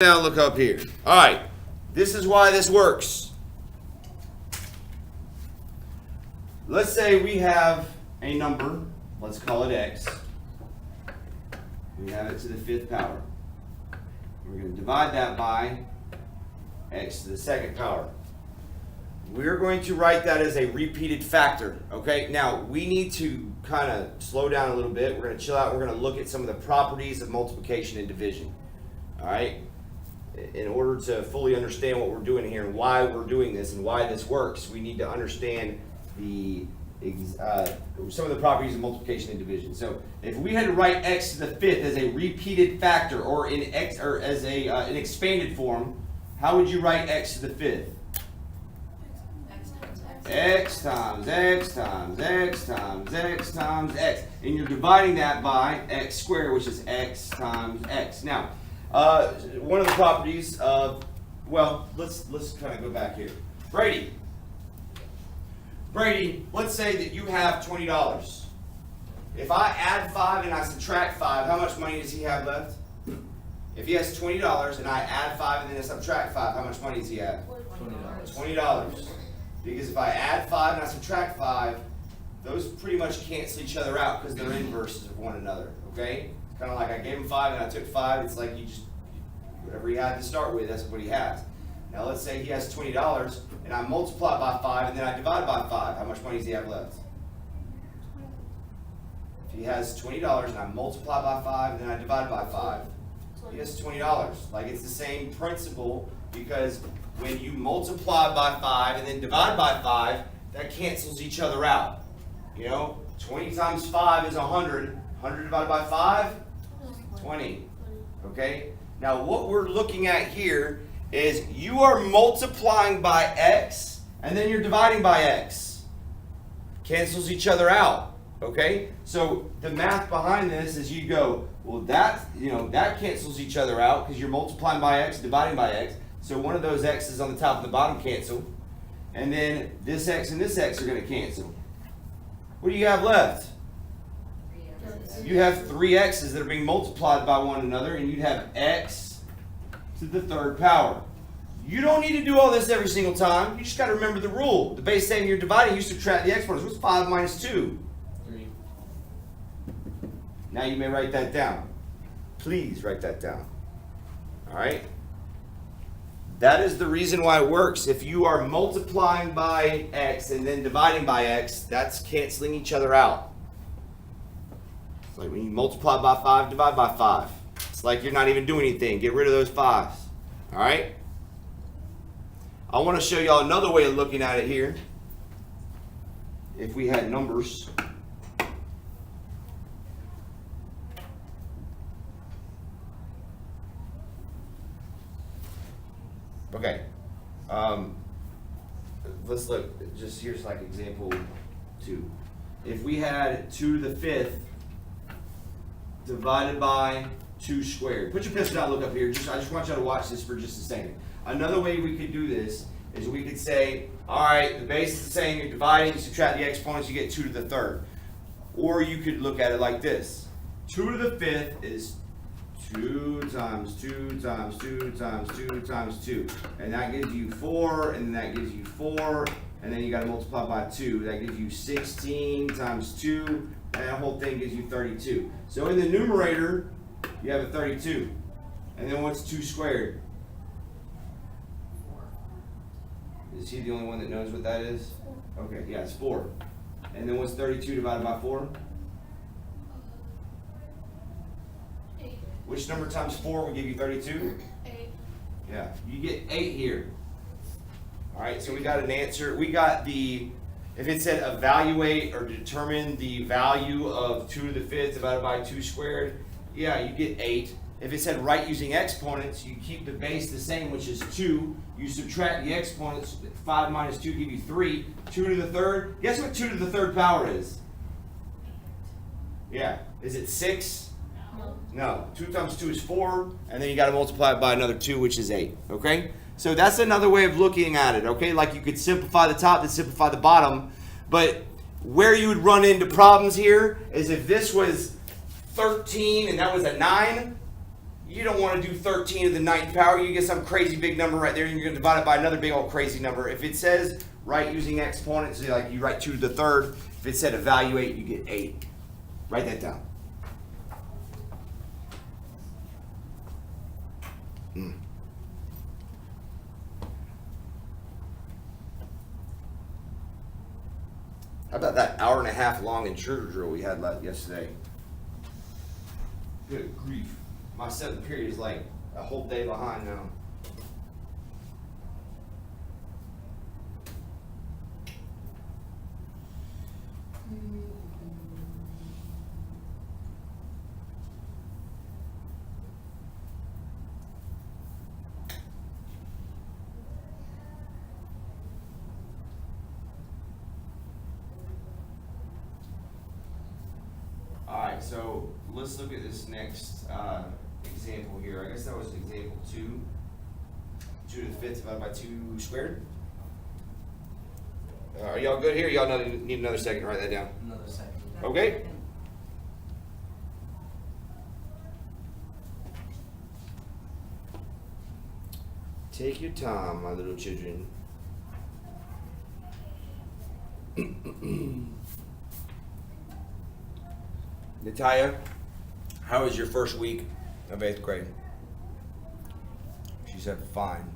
Now look up here. All right, this is why this works. Let's say we have a number, let's call it x. We have it to the fifth power. We're going to divide that by x to the second power. We're going to write that as a repeated factor, okay? Now, we need to kind of slow down a little bit. We're going to chill out. We're going to look at some of the properties of multiplication and division, all right? In order to fully understand what we're doing here and why we're doing this and why this works, we need to understand some of the properties of multiplication and division. So, if we had to write x to the fifth as a repeated factor or in x or as an expanded form, how would you write x to the fifth? X times x times x times x times x, and you're dividing that by x squared, which is x times x. Now, one of the properties of, well, let's kind of go back here. Brady, let's say that you have $20. If I add 5 and I subtract 5, how much money does he have left? If he has $20 and I add 5 and then I subtract 5, how much money does he have? $20. Because if I add 5 and I subtract 5, those pretty much cancel each other out because they're inverses of one another, okay? It's kind of like I gave him 5 and I took 5. It's like you just, whatever he had to start with, that's what he has. Now let's say he has $20 and I multiply by 5 and then I divide by 5. How much money does he have left? If he has $20 and I multiply by 5 and then I divide by 5, he has $20. Like, it's the same principle, because when you multiply by 5 and then divide by 5, that cancels each other out. You know, 20 times 5 is 100. 100 divided by 5? 20. Okay? Now, what we're looking at here is you are multiplying by x and then you're dividing by x. Cancels each other out. Okay? So the math behind this is you go, well, that cancels each other out because you're multiplying by x, dividing by x. So one of those x's on the top and the bottom cancel. And then this x and this x are going to cancel. What do you have left? You have 3 x's that are being multiplied by one another, and you'd have x to the third power. You don't need to do all this every single time. You just got to remember the rule. The base saying you're dividing, you subtract the exponents. What's 5 minus 2? 3. Now you may write that down. Please write that down. All right? That is the reason why it works. If you are multiplying by x and then dividing by x, that's canceling each other out. It's like when you multiply by 5, divide by 5. It's like you're not even doing anything. Get rid of those 5s. All right? I want to show y'all another way of looking at it here. If we had numbers. Okay. Let's look. Just here's like example 2. If we had 2 to the 5th divided by 2 squared. Put your pencil down, look up here. I just want you to watch this for just a second. Another way we could do this is we could say, all right, the base is the same, you're dividing, you subtract the exponents, you get 2 to the 3rd. Or you could look at it like this. 2 to the 5th is 2 times 2 times 2 times 2 times 2. And that gives you 4, and then that gives you 4, and then you got to multiply by 2. That gives you 16 times 2, and that whole thing gives you 32. So in the numerator, you have a 32. And then what's 2 squared? 4. Is he the only one that knows what that is? Okay, yeah, it's 4. And then what's 32 divided by 4? 8. Which number times 4 will give you 32? 8. Yeah, you get 8 here. All right, so we got an answer. We got the, if it said evaluate or determine the value of 2 to the 5th divided by 2 squared, yeah, you get 8. If it said write using exponents, you keep the base the same, which is 2. You subtract the exponents, 5 minus 2 give you 3. 2 to the 3rd, guess what 2 to the 3rd power is? Yeah, is it 6? No, 2 times 2 is 4, and then you got to multiply it by another 2, which is 8, okay? So that's another way of looking at it, okay? Like you could simplify the top and simplify the bottom, but where you would run into problems here is if this was 13 and that was a 9, you don't want to do 13 to the 9th power. You get some crazy big number right there, and you're going to divide it by another big old crazy number. If it says write using exponents, like you write 2 to the 3rd. If it said evaluate, you get 8. Write that down. How about that hour and a half long intruder drill we had yesterday? Good grief. My 7th period is like a whole day behind now. Alright, so let's look at this next example here. I guess that was example 2. 2 to the 5th divided by 2 squared. Are y'all good here? Y'all need another second to write that down. Another second. Okay? Take your time, my little children. Natalia, how was your first week of 8th grade? She said fine.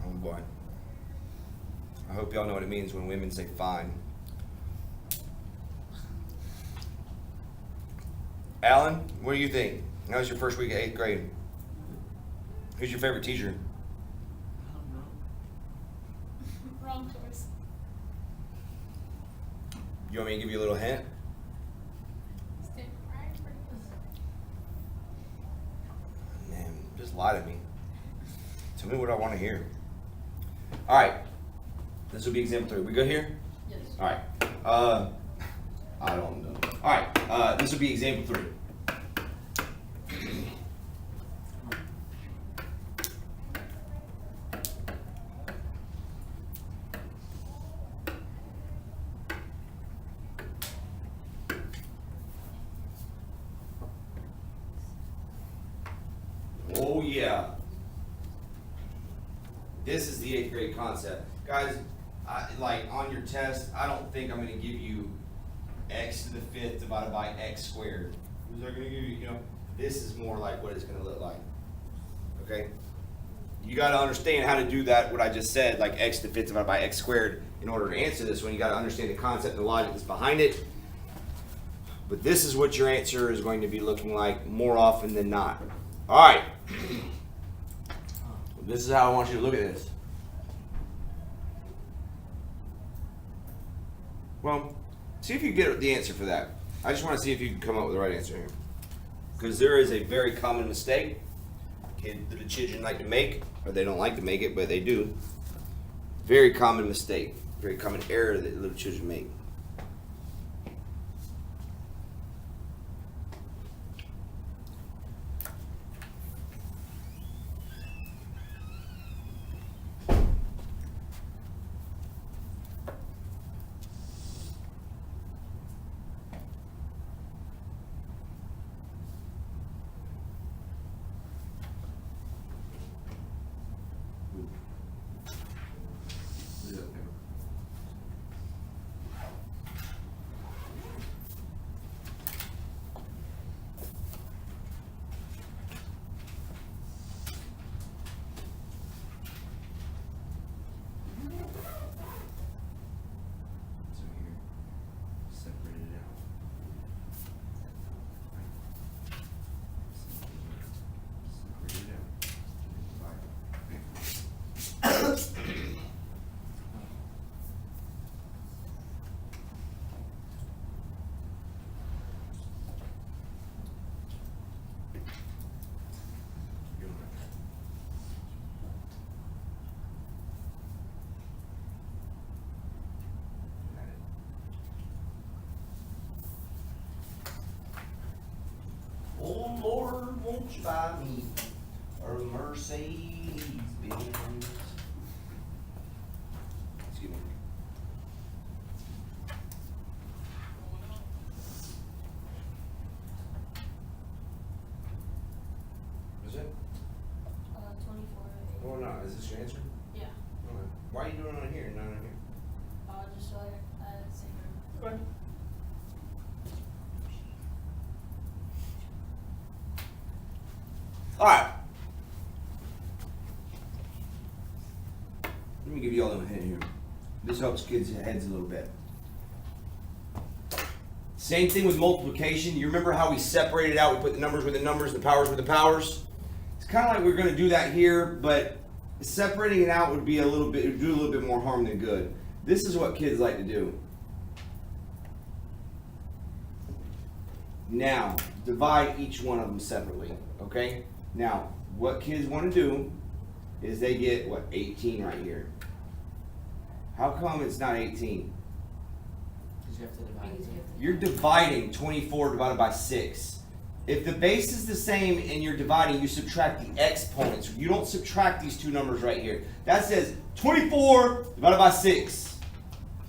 Oh boy. I hope y'all know what it means when women say fine. Alan, what do you think? How was your first week of 8th grade? Who's your favorite teacher? Rankers. You want me to give you a little hint? Man, just lie to me. Tell me what I want to hear. All right. This will be example 3. We good here? Yes. All right. I don't know. All right. This will be example 3. Oh yeah. This is the 8th grade concept. Guys, like on your test, I don't think I'm going to give you x to the 5th divided by x squared. Who's that going to give you, this is more like what it's going to look like. Okay? You got to understand how to do that, what I just said, like x to the 5th divided by x squared. In order to answer this one, you got to understand the concept and the logic that's behind it. But this is what your answer is going to be looking like more often than not. All right. This is how I want you to look at this. Well, see if you get the answer for that. I just want to see if you can come up with the right answer here. Because there is a very common mistake that the children like to make, or they don't like to make it, but they do. Very common mistake, very common error that little children make. Oh Lord, won't you buy me a Mercedes Benz? Excuse me. not? Is this your answer? Yeah. Okay. Why are you doing it on here and not on here? Just so I same room. Okay. Alright. Let me give you all a hint here. This helps kids' heads a little bit. Same thing with multiplication. You remember how we separated out? We put the numbers with the numbers, the powers with the powers. It's kind of like we're going to do that here, but separating it out would be do a little bit more harm than good. This is what kids like to do. Now, divide each one of them separately, okay? Now, what kids want to do is they get, 18 right here. How come it's not 18? Because you have to divide it. You're dividing 24 divided by 6. If the base is the same and you're dividing, you subtract the exponents. You don't subtract these two numbers right here. That says 24 divided by 6.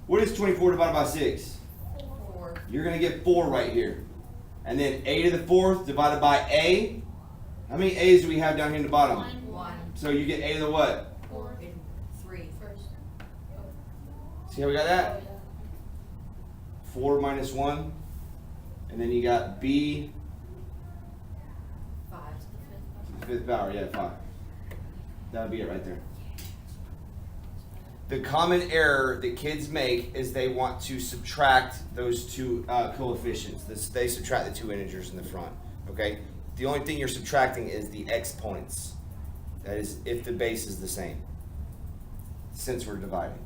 What is 24 divided by 6? 4. You're going to get 4 right here. And then a to the 4th divided by a. How many a's do we have down here in the bottom? 1. So you get a to the what? 4. 3. First. See how we got that? Oh, yeah. 4 minus 1. And then you got b 5 to the 5th. to the 5th power. Yeah, 5. That would be it right there. The common error that kids make is they want to subtract those two coefficients. They subtract the two integers in the front. Okay? The only thing you're subtracting is the exponents. That is if the base is the same. Since we're dividing.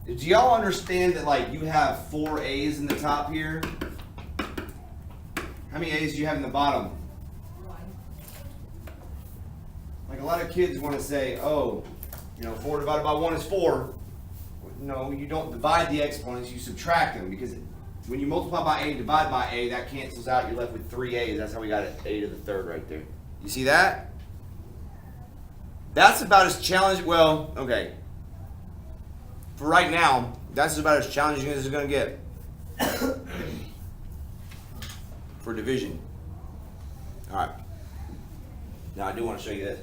Do y'all understand that like you have 4 A's in the top here? How many A's do you have in the bottom? 1. Like a lot of kids want to say, oh, 4 divided by 1 is 4. No, you don't divide the exponents, you subtract them, because when you multiply by a, divide by a, that cancels out, you're left with 3 A's. That's how we got it, a to the 3rd right there. You see that? That's about as challenging, well, okay. For right now, that's about as challenging as it's going to get. For division. All right. Now I do want to show you this.